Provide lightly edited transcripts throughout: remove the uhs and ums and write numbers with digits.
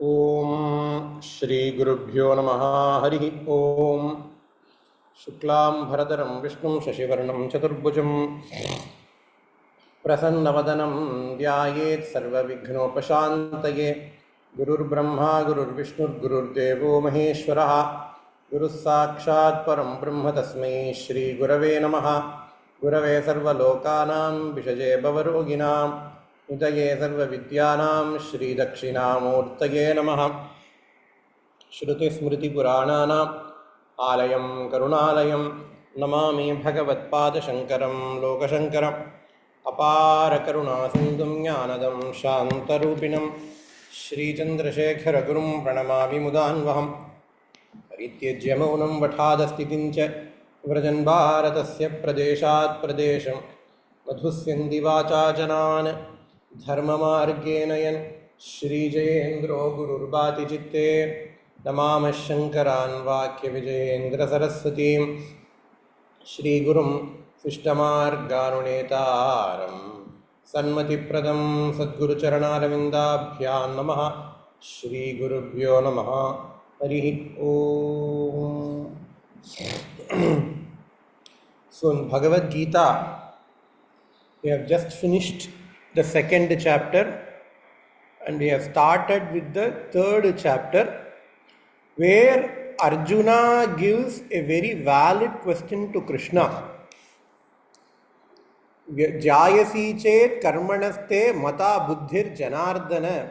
Om Shri Gurubhyo Namaha Harihi Om Shuklam Bharadaram Vishnum Shashivarnam Chaturbhujam Prasannavadanam Vyayet Sarva Vignopashantaye Gurur Brahma Gurur Vishnur Gurur Devo Maheshwaraha Guru Sakshat Param Brahma Tasmai Shri Gurave Namaha Gurave Sarva Lokanam Vishaje Bhavaroginam Nitaye Sarva Vidyanam Shri Dakshinamurtaye Namaha Shruti Smriti Purananam Alayam Karunalayam Namami Bhagavad Pada Shankaram Lokashankaram Apara Karuna Sindhum Jnanadam Shantarupinam Shri Chandrasekhara Gurum Pranamami Mudanvaham Arityajyamunam Vathadastitincha Vrajan Bharatasya Pradeshat Pradesham Madhusyandi Vacha Janan Dharmamargenayan Shri Jayendro Gururbati Chitte Namama Shankaran Vakya Vijayendra Saraswatim Shri Gurum Sishtamar Garunetaram Sanmati Pradam Sadguru Charanaravinda Namaha Shri Gurubhyo Namaha Harihi Om. So in Bhagavad Gita, we have just finished the second chapter and we have started with the third chapter, where Arjuna gives a very valid question to Krishna. Jayasi chet karmanaste mata buddhir janardana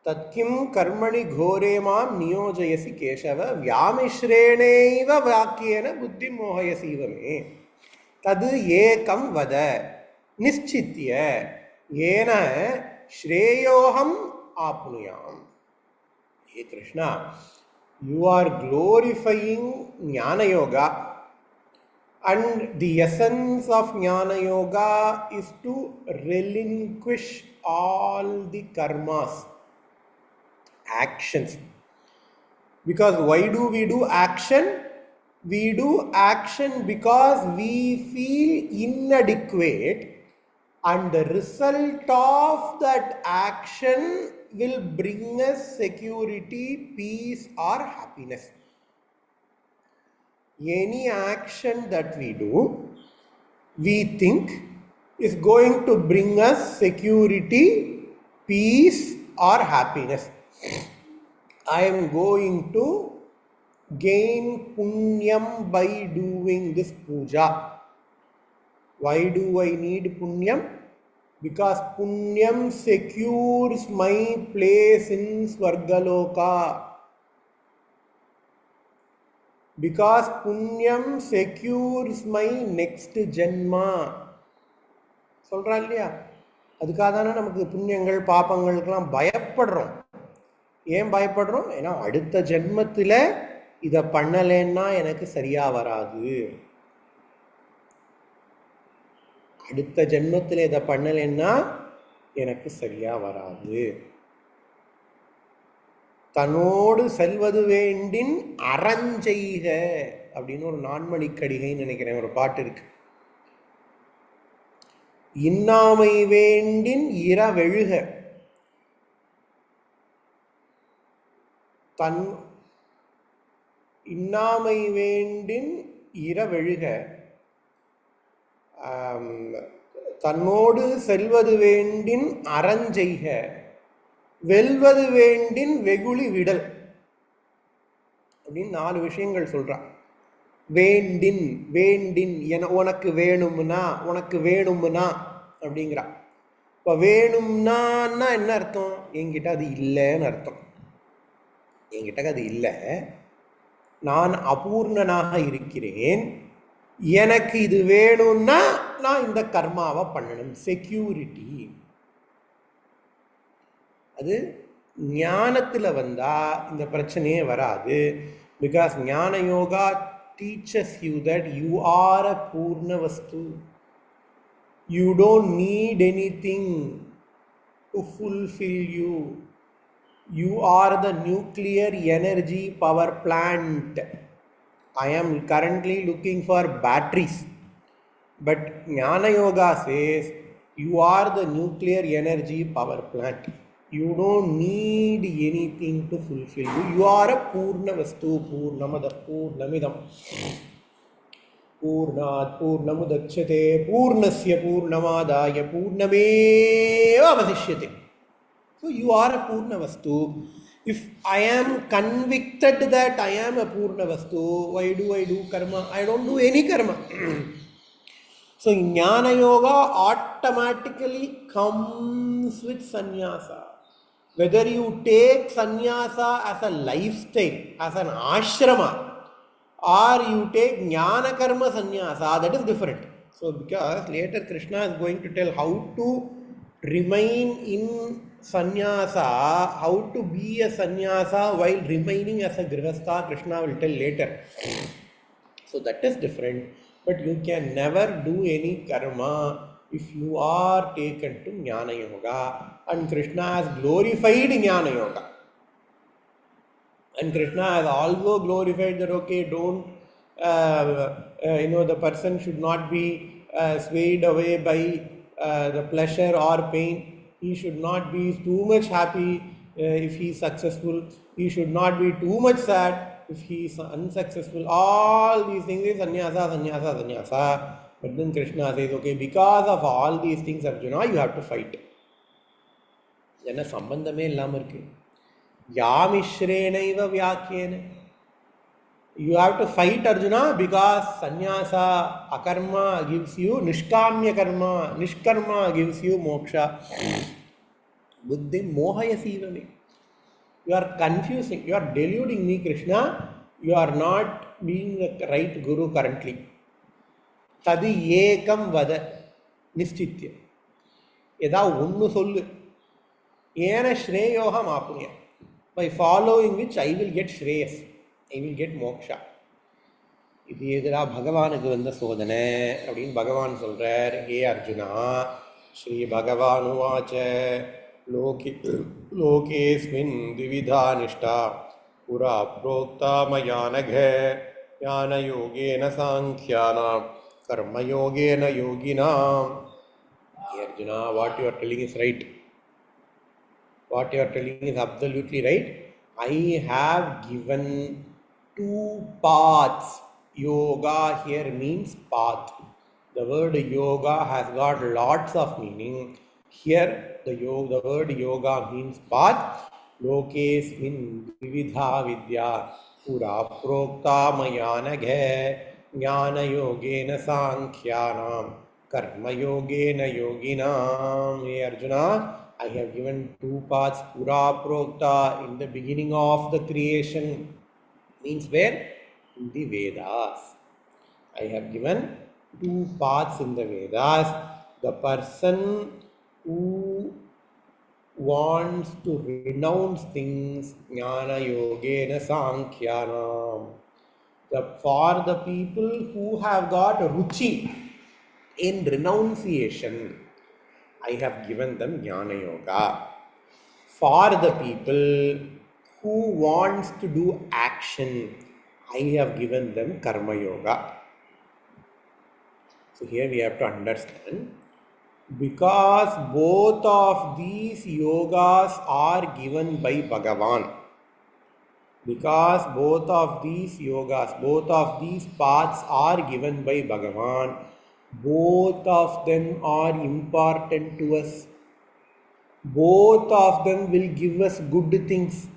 tatkim karmani ghore mam niyojayasi keshava vyamishreneiva vakyena buddhi mohayasiva me tad ekam vada nischitya yena shreyoham apnuyam. Hey Krishna, you are glorifying Jnana Yoga, and the essence of Jnana Yoga is to relinquish all the karmas, actions. Because why do we do action? We do action because we feel inadequate, and the result of that action will bring us security, peace or happiness. Any action that we do, we think is going to bring us security, peace or happiness. I am going to gain punyam by doing this puja. Why do I need punyam? Because punyam secures my place in Swargaloka. Because punyam secures my next janma. சொல்றான் இல்லையா? அதுக்காக தானே நமக்கு புண்ணியங்கள் பாப்பங்களுக்கெல்லாம் பயப்படுறோம். ஏன் பயப்படுறோம்? ஏன்னா அடுத்த ஜென்மத்தில் இதை பண்ணலைன்னா எனக்கு சரியா வராது. அடுத்த ஜென்மத்தில் இதை பண்ணலைன்னா எனக்கு சரியா வராது. தன்னோடு செல்வது வேண்டின் அறஞ்செய்க அப்படின்னு ஒரு நான்மணிக்கடிகைன்னு நினைக்கிறேன், ஒரு பாட்டு இருக்கு. இன்னாமை வேண்டின் இரவெழுக, இன்னாமை வேண்டின் இரவெழுக, தன்னோடு செல்வது வேண்டின் அறஞ்செய்க, வெல்வது வேண்டின் வெகுளி விடல் அப்படின்னு 4 விஷயங்கள் சொல்றான். வேண்டின் வேண்டின் என உனக்கு வேணும்னா, உனக்கு வேணும்னா அப்படிங்கிறா. இப்போ வேணும்னா என்ன அர்த்தம்? என்கிட்ட அது இல்லைன்னு அர்த்தம். என்கிட்ட அது இல்லை, நான் அபூர்ணனாக இருக்கிறேன், எனக்கு இது வேணும்னா நான் இந்த கர்மாவை பண்ணணும். செக்யூரிட்டி. அது ஞானத்தில் வந்தால் இந்த பிரச்சனையே வராது. பிகாஸ் ஞான yoga teaches you that you are a purna vastu. You don't need anything to fulfill you. You are the nuclear energy power plant. I am currently looking for batteries, but Jnana Yoga says you are the nuclear energy power plant. You don't need anything to fulfill you. You are a Purna Vastu, Purnamada, Purnamidam. Purnat Purnamudachyate Purnasya Purnamadaya Purnameva Avasishyate. So you are a Purna Vastu. If I am convicted that I am a Purna Vastu, why do I do karma? I don't do any karma. So Jnana Yoga automatically comes with sannyasa. Whether you take sannyasa as a lifestyle, as an ashrama, or you take jnana karma sannyasa, that is different. So because later Krishna is going to tell how to remain in sannyasa, how to be a sannyasa while remaining as a grihastha, Krishna will tell later. So that is different, but you can never do any karma if you are taken to Jnana Yoga, and Krishna has glorified Jnana Yoga. And Krishna has also glorified that, okay, don't, the person should not be swayed away by the pleasure or pain. He should not be too much happy if he is successful. He should not be too much sad if he is unsuccessful. All these things is sannyasa, sannyasa, sannyasa. But then Krishna says, okay, because of all these things, Arjuna, you have to fight. Then sambandhame illam irukku. Yamishrenaiva vyakyena. You have to fight, Arjuna, because sannyasa, akarma gives you nishkamya karma, nishkarma gives you moksha. Buddhi mohayasiva me. You are confusing, you are deluding me, Krishna. You are not being the right guru currently. Tadi ekam vada nischitya. Yada unnu sollu. Yena shreyoham apunya. By following which I will get shreyas. I will get moksha. இது எதிரா பகவானுக்கு வந்த சோதனை அப்படின்னு பகவான் சொல்றார். ஹே அர்ஜுனா, ஸ்ரீ பகவான் உவாச்ச லோகேஸ்மின் திவிதா நிஷ்டா புரா ப்ரோக்தா மயா நக ஞான யோகேன சாங்கியானாம் கர்மயோகேன யோகினாம். Hey Arjuna, what you are telling is right. What you are telling is absolutely right. I have given two paths. Yoga here means path. The word yoga has got lots of meaning. Here the word yoga means path. Lokesmin vividha vidya pura prokta mayanaghe jnana yogena sankhyanam karma yogena yoginam. Hey Arjuna, I have given two paths, pura prokta, in the beginning of the creation. Means where? In the Vedas. I have given two paths in the Vedas. The person who wants to renounce things, jnana yogena sankhyanam. For the people who have got ruchi in renunciation, I have given them jnana yoga. For the people who wants to do action, I have given them karma yoga. So here we have to understand, because both of these yogas are given by Bhagavan, because both of these yogas, both of these paths are given by Bhagavan, both of them are important to us. Both of them will give us good things.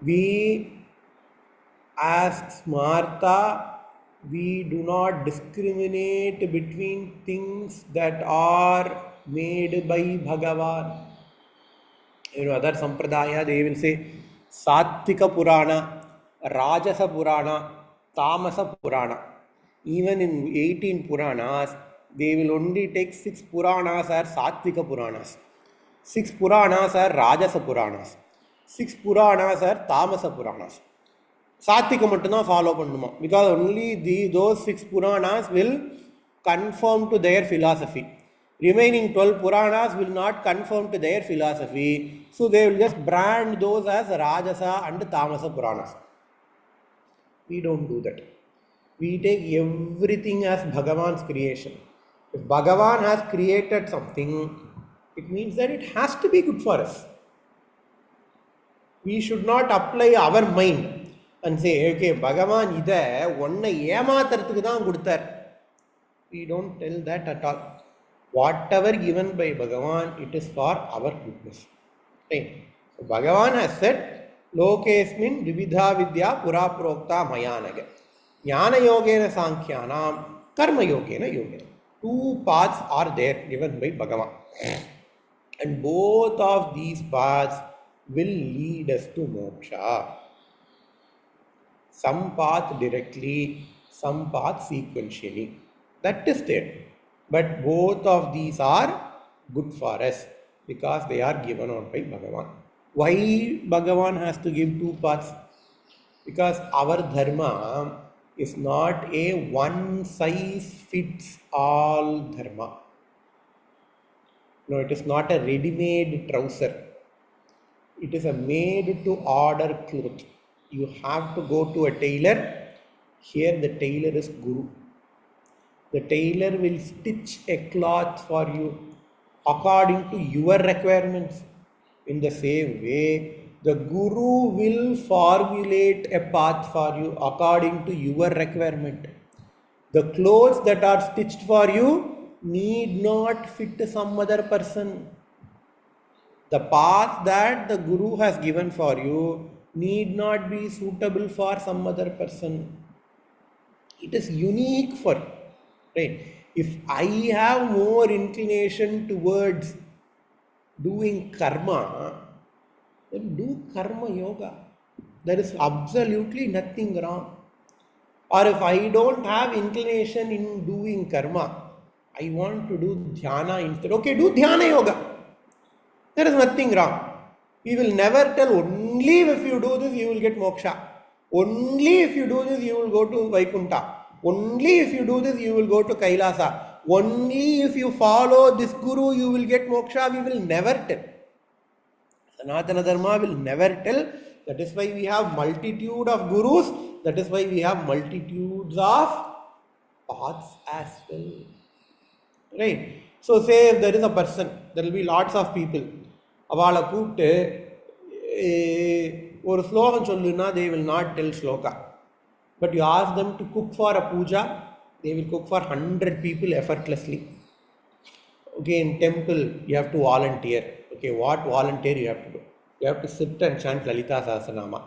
We as Smarta, we do not discriminate between things that are made by Bhagavan. Other Sampradaya, they will say Sattvika Purana, Rajasa Purana, Tamasa Purana. Even in 18 Puranas, they will only take 6 Puranas are Sattvika Puranas, 6 Puranas are Rajasa Puranas, 6 Puranas are Tamasa Puranas. Sattvika mattum follow pannuma, because only those 6 Puranas will conform to their philosophy. Remaining 12 Puranas will not conform to their philosophy, so they will just brand those as Rajasa and Tamasa Puranas. We don't do that. We take everything as Bhagavan's creation. If Bhagavan has created something, It means that it has to be good for us. We should not apply our mind and say, okay, Bhagavan idha onna ஏமாத்துறதுக்கு தான் கொடுத்தார். We don't tell that at all. Whatever given by Bhagavan, it is for our goodness. Right? So Bhagavan has said, Lokesmin Vividha Vidya Pura Prokta Mayanaga. Jnana Yogena Sankhyanam, Karma Yogena Yogena. Two paths are there given by Bhagavan. And both of these paths will lead us to moksha. Some path directly, some path sequentially. That is there. But both of these are good for us because they are given out by Bhagavan. Why Bhagavan has to give two paths? Because our dharma is not a one size fits all dharma. No, it is not a ready-made trouser. It is a made-to-order cloth. You have to go to a tailor. Here the tailor is Guru. The tailor will stitch a cloth for you according to your requirements. In the same way, the Guru will formulate a path for you according to your requirement. The clothes that are stitched for you need not fit some other person. The path that the Guru has given for you need not be suitable for some other person. It is unique for you. Right? If I have more inclination towards doing karma, then do karma yoga. There is absolutely nothing wrong. Or if I don't have inclination in doing karma, I want to do dhyana instead. Okay, do dhyana yoga. There is nothing wrong. We will never tell only if you do this you will get moksha. Only if you do this you will go to Vaikuntha. Only if you do this you will go to Kailasa. Only if you follow this Guru you will get moksha. We will never tell. Sanatana Dharma will never tell. That is why we have multitude of gurus. That is why we have multitudes of paths as well. Right? So say if there is a person, there will be lots of people. Avala கூப்பிட்டு ஒரு ஸ்லோகம் சொல்லுன்னா they will not tell Shloka. But you ask them to cook for a puja, they will cook for 100 people effortlessly. Okay, in temple you have to volunteer. Okay, what volunteer you have to do? You have to sit and chant Lalita Sahasranama.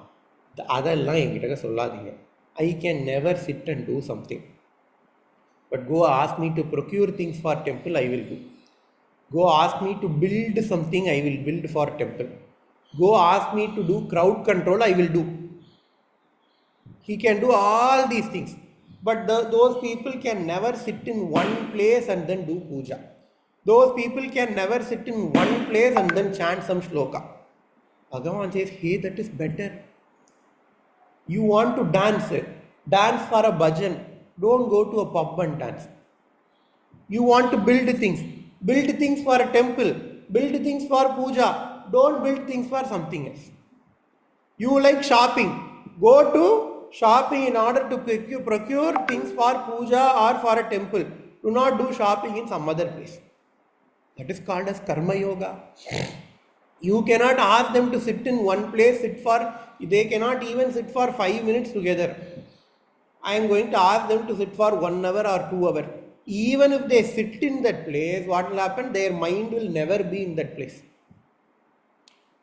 அதெல்லாம் என்கிட்ட சொல்லாதீங்க. I can never sit and do something. But go ask me to procure things for temple, I will do. Go ask me to build something, I will build for temple. Go ask me to do crowd control, I will do. He can do all these things. But those people can never sit in one place and then do puja. Those people can never sit in one place and then chant some shloka. Bhagavan says, hey, that is better. You want to dance, dance for a bhajan. Don't go to a pub and dance. You want to build things for a temple, build things for puja. Don't build things for something else. You like shopping, go to shopping in order to procure things for puja or for a temple. Do not do shopping in some other place. That is called as karma yoga. You cannot ask them to sit in one place, they cannot even sit for 5 minutes together. I am going to ask them to sit for 1 hour or 2 hours. Even if they sit in that place, what will happen? Their mind will never be in that place.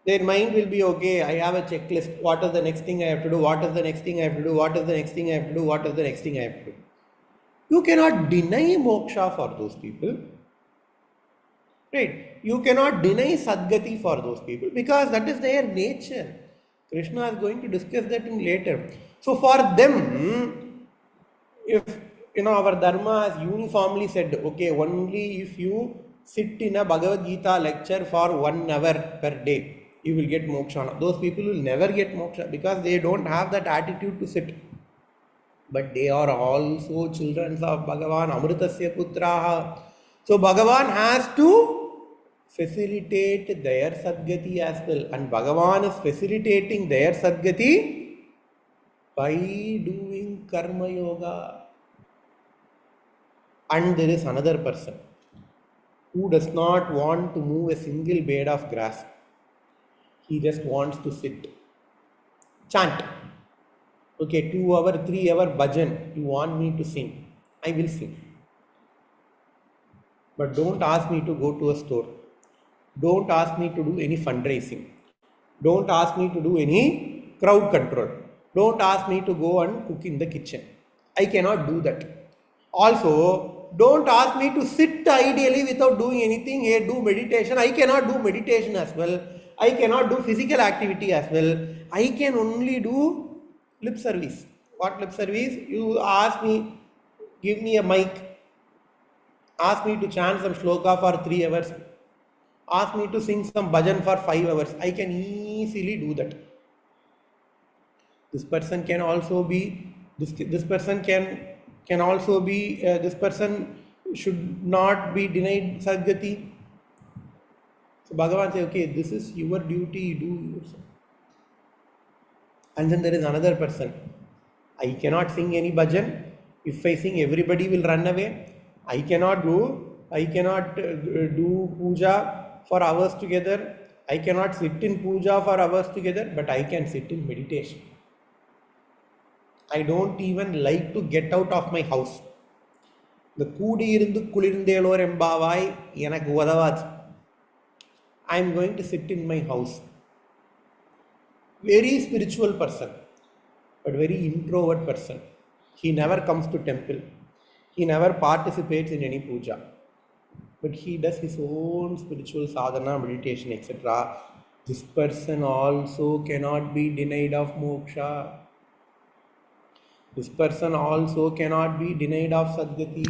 Their mind will be, okay, I have a checklist. What is the next thing I have to do? What is the next thing I have to do? What is the next thing I have to do? What is the next thing I have to do? You cannot deny moksha for those people. Right? You cannot deny Sadgati for those people because that is their nature. Krishna is going to discuss that in later. So for them, if our dharma has uniformly said, okay, only if you sit in a Bhagavad Gita lecture for 1 hour per day, you will get moksha. Those people will never get moksha because they don't have that attitude to sit. But they are also children of Bhagavan, Amritasya Putraha. So Bhagavan has to facilitate their Sadgati as well. And Bhagavan is facilitating their Sadgati by doing Karma Yoga. And there is another person. who does not want to move a single blade of grass. He just wants to sit. Chant. Okay, 2 hour, 3 hour bhajan. You want me to sing? I will sing. But don't ask me to go to a store. Don't ask me to do any fundraising. Don't ask me to do any crowd control. Don't ask me to go and cook in the kitchen. I cannot do that. Also, don't ask me to sit ideally without doing anything. Hey, do meditation. I cannot do meditation as well. I cannot do physical activity as well. I can only do lip service. What lip service? You ask me, give me a mic, ask me to chant some shloka for 3 hours, ask me to sing some bhajan for 5 hours. I can easily do that. This person can also be, this person can also be, this person should not be denied sadgati. So Bhagavan says, okay, this is your duty, do yourself. And then there is another person. I cannot sing any bhajan. If I sing, everybody will run away. I cannot do puja for hours together. I cannot sit in puja for hours together, but I can sit in meditation. I don't even like to get out of my house. The கூடியிருந்து குளிர்ந்தேலோர் எம்பாவாய் எனக்கு உதவாது. I am going to sit in my house. Very spiritual person, but very introvert person. He never comes to temple. He never participates in any puja. But he does his own spiritual sadhana, meditation, etc. This person also cannot be denied of moksha. This person also cannot be denied of sadgati.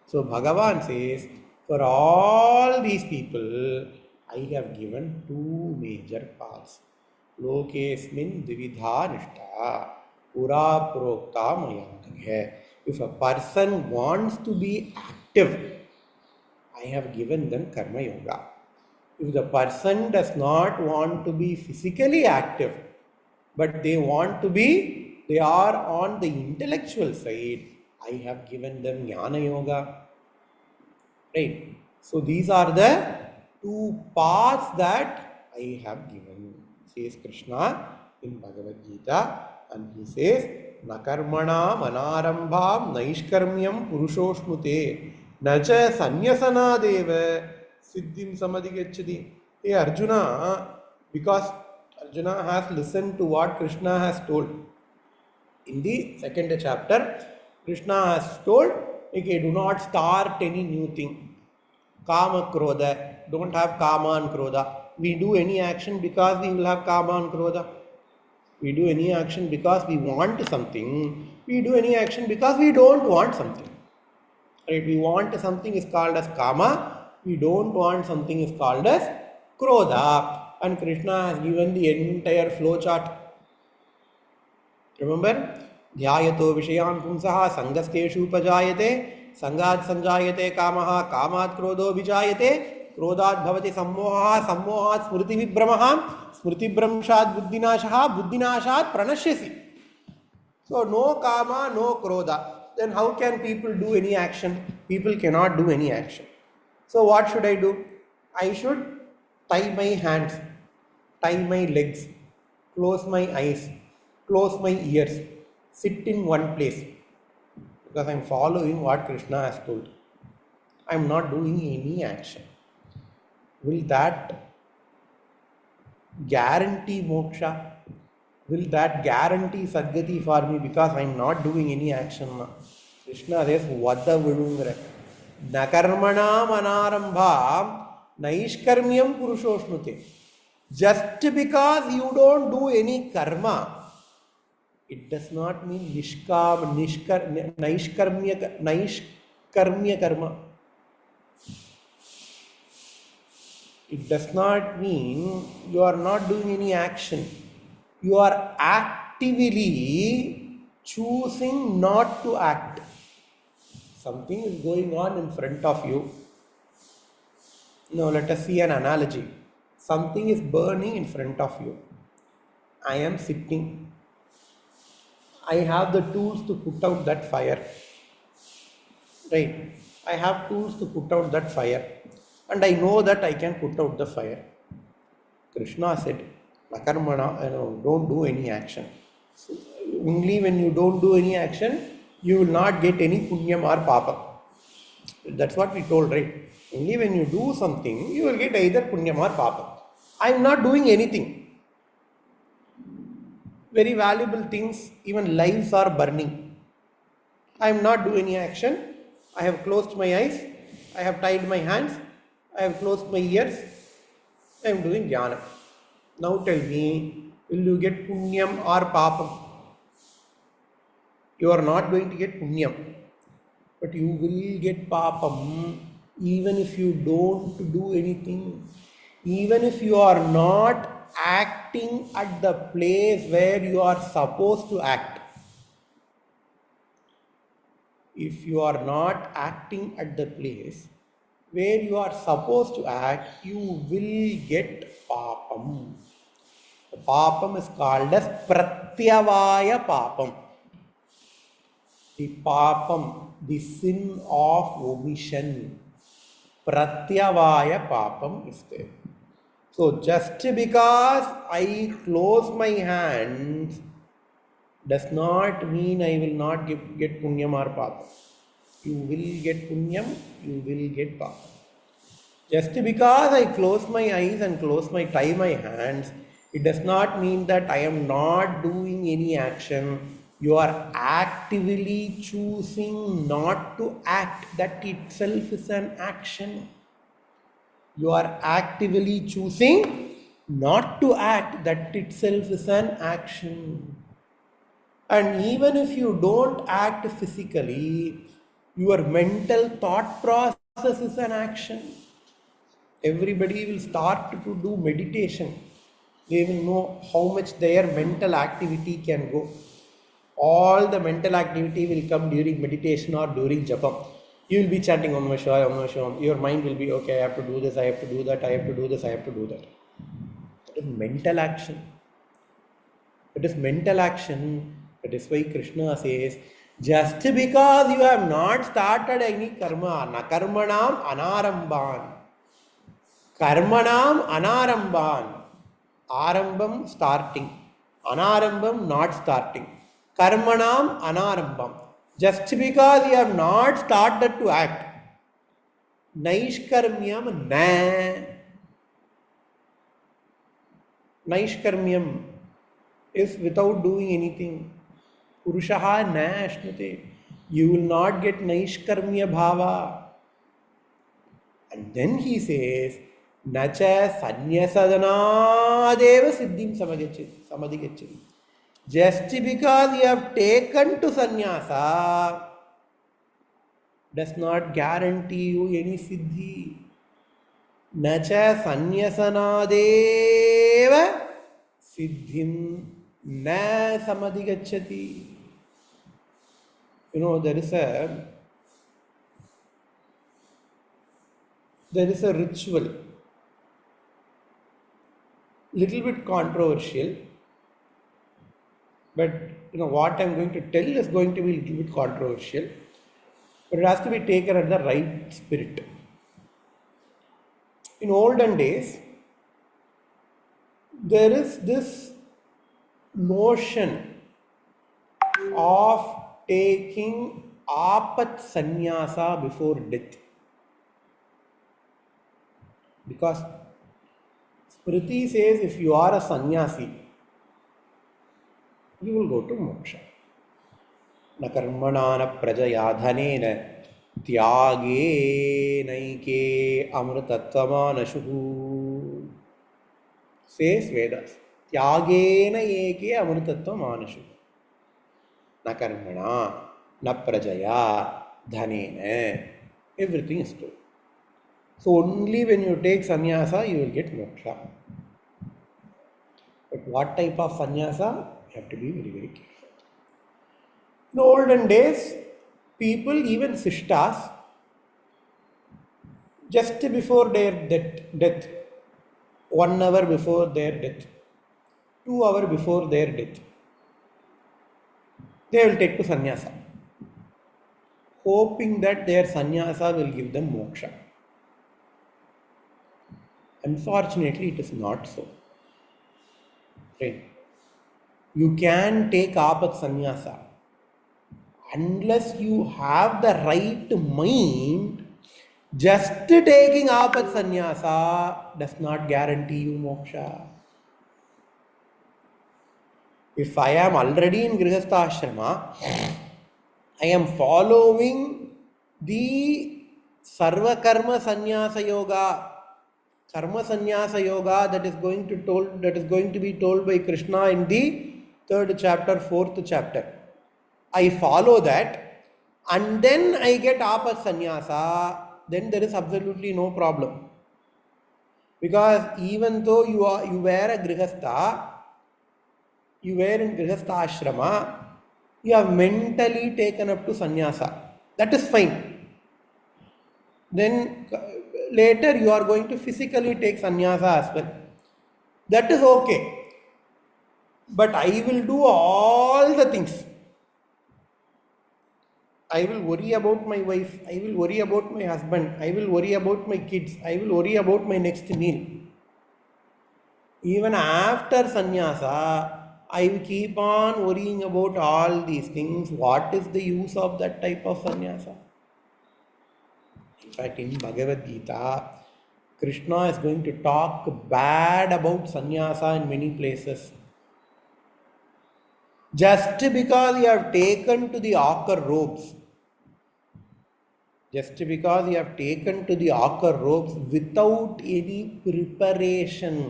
So Bhagavan says, for all these people, I have given 2 major paths. Lokesmin dividha nishta pura prokta mayantagya. If a person wants to be active, I have given them karma yoga. If the person does not want to be physically active, but they are on the intellectual side, I have given them jnana yoga. Right? So these are the 2 paths that I have given, says Krishna in Bhagavad Gita. And he says, Nakarmana manarambham naishkarmyam purushoshmute nacha sanyasana deva siddhim samadhigacchati. Hey Arjuna, because Arjuna has listened to what Krishna has told. In the 2nd chapter, Krishna has told, okay, do not start any new thing. Kama krodha, don't have kama and krodha. We do any action because we will have kama and krodha. We do any action because we want something. We do any action because we don't want something. Right? We want something is called as kama. We don't want something is called as krodha. And Krishna has given the entire flow chart. Remember? Dhyayato vishayan pumsaha sangasteshu upajayate sangat sanjayate kamaha kamat krodho vijayate krodhat bhavati sammoha sammohat smriti vibhramaha smriti bhramshat buddhinashaha buddhinashat pranashyasi. So no kama, no krodha. Then how can people do any action? People cannot do any action. So what should I do? I should tie my hands, tie my legs, close my eyes, close my ears, sit in one place, because I am following what Krishna has told. I am not doing any action. Will that guarantee moksha? Will that guarantee sadgati for me because I am not doing any action? Krishna says, Vada vidungara. Nakarmana manarambha naishkarmyam purushoshnute. Just because you don't do any karma, it does not mean naishkarmya karma. It does not mean you are not doing any action. You are actively choosing not to act. Something is going on in front of you. Now let us see an analogy. Something is burning in front of you. I am sitting. I have the tools to put out that fire. Right? I have tools to put out that fire, and I know that I can put out the fire. Krishna said, Nakarmana, don't do any action. So, only when you don't do any action, you will not get any punyam or papa. That's what we told, right? Only when you do something, you will get either punyam or papa. I am not doing anything. Very valuable things, even lives are burning. I am not doing any action. I have closed my eyes. I have tied my hands. I have closed my ears. I am doing jnana. Now tell me, will you get punyam or papam? You are not going to get punyam, but you will get papam even if you don't do anything. Even if you are not acting at the place where you are supposed to act. If you are not acting at the place where you are supposed to act, you will get papam. The papam is called as pratyavaya papam. The papam, the sin of omission. Pratyavaya papam is there. So just because I close my hands does not mean I will not get punyam or papam. You will get punyam, you will get papam. Just because I close my eyes and tie my hands, it does not mean that I am not doing any action. You are actively choosing not to act. That itself is an action. You are actively choosing not to act. That itself is an action. And even if you don't act physically, your mental thought process is an action. Everybody will start to do meditation. They will know how much their mental activity can go. All the mental activity will come during meditation or during japam. You will be chanting Om Namah Shivaya, Om Namah Shivaya. Your mind will be, okay, I have to do this, I have to do that, I have to do this, I have to do that. That is mental action. It is mental action. That is why Krishna says, just because you have not started any karma, na karmanam anaramban. Karmanam anaramban. Arambam starting. Anarambam not starting. Karmanam anarambam. Just because you have not started to act. Naishkarmyam na. Naishkarmyam is without doing anything. Purushaha na ashnute. You will not get naishkarmya bhava. And then he says, Nacha sanyasadanadeva siddhim samadhigacchati. Just because you have taken to sannyasa does not guarantee you any siddhi. Nacha sanyasanadeva siddhim na samadhigacchati. There is a ritual, little bit controversial, but what I'm going to tell is going to be a little bit controversial, but it has to be taken at the right spirit. In olden days, there is this notion of taking apat sannyasa before death. Because Smriti says if you are a sannyasi, you will go to moksha. Na karmana na prajaya dhanena tyage naike amrutattvamanashu. Says Vedas. Tyage naike amrutattvamanashu. Na karmana na prajaya dhanena. Everything is true. So only when you take sannyasa, you will get moksha. But what type of sannyasa? You have to be very, very careful. In the olden days, people, even sishtas, just before their death, 1 hour before their death, 2 hours before their death, they will take to sannyasa. hoping that their sannyasa will give them moksha. Unfortunately, it is not so. Right? You can take apat sannyasa. Unless you have the right mind, just taking apat sannyasa does not guarantee you moksha. If I am already in Grihastha Ashrama, I am following the Sarva Karma Sannyasa Yoga, Karma Sannyasa Yoga that is going to be told by Krishna in the 3rd chapter, 4th chapter. I follow that, and then I get Apat Sannyasa, then there is absolutely no problem. Because even though you were a Grihastha, you were in Grihastha Ashrama, you have mentally taken up to sannyasa. That is fine. Then later you are going to physically take sannyasa as well. That is okay. But I will do all the things. I will worry about my wife. I will worry about my husband. I will worry about my kids. I will worry about my next meal. Even after sannyasa, I will keep on worrying about all these things. What is the use of that type of sannyasa? In fact, in Bhagavad Gita, Krishna is going to talk bad about sannyasa in many places. Just because you have taken to the ochre robes, without any preparation,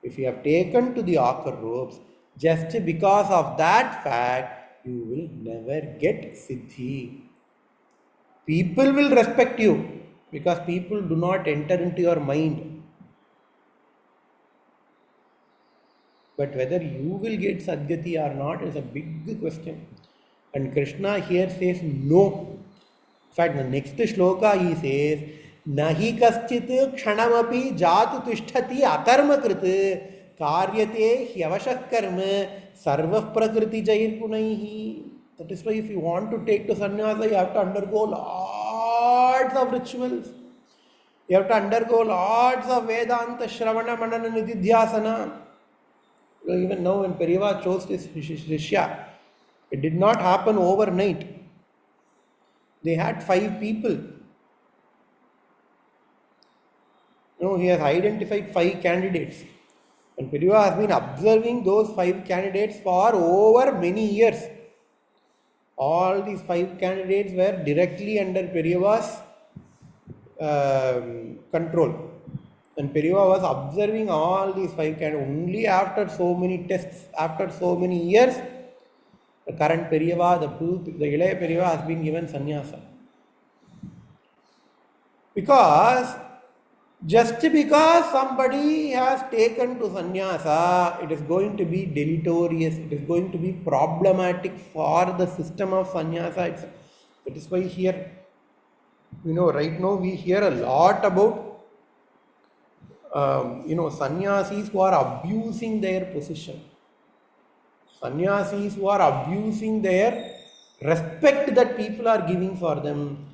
if you have taken to the ochre robes, just because of that fact, you will never get siddhi. People will respect you because people do not enter into your mind. But whether you will get sadgati or not is a big question. And Krishna here says no. In fact, the next shloka he says, Nahi kaschit kshanamapi jatu tishtati akarma krit karyate hyavashak karma sarva prakriti jair gunaihi. That is why if you want to take to sannyasa, you have to undergo lots of rituals. You have to undergo lots of Vedanta, Shravana, Manana, Nididhyasana. Even now when Periyava chose this Shishya, it did not happen overnight. They had 5 people. He has identified 5 candidates. And Periyava has been observing those 5 candidates for over many years. All these 5 candidates were directly under Periyava's control. And Periyava was observing all these 5 candidates. Only after so many tests, after so many years, the current Periyava, the Ilaya Periyava has been given sannyasa. Just because somebody has taken to sannyasa, it is going to be deleterious, it is going to be problematic for the system of sannyasa itself. That is why here, right now we hear a lot about sannyasis who are abusing their position. Sannyasis who are abusing their respect that people are giving for them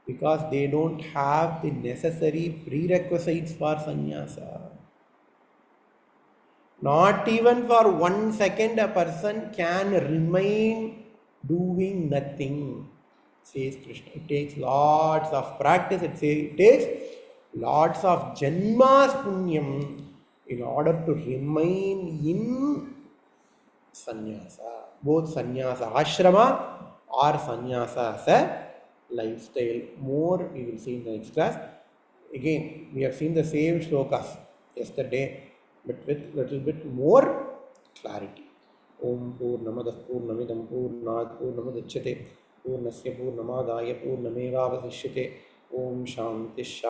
because they don't have the necessary prerequisites for sannyasa. Not even for 1 second a person can remain doing nothing, says Krishna. It takes lots of practice, it takes lots of janmas punyam in order to remain in sannyasa. Both sannyasa ashrama or sannyasa as a lifestyle. More we will see in the next class. Again, we have seen the same shlokas yesterday, but with little bit more clarity. Om Purnamadah Purnamidam Purnat Purnamudachyate Purnasya Purnamadaya Purnamevavasishyate Om Shanti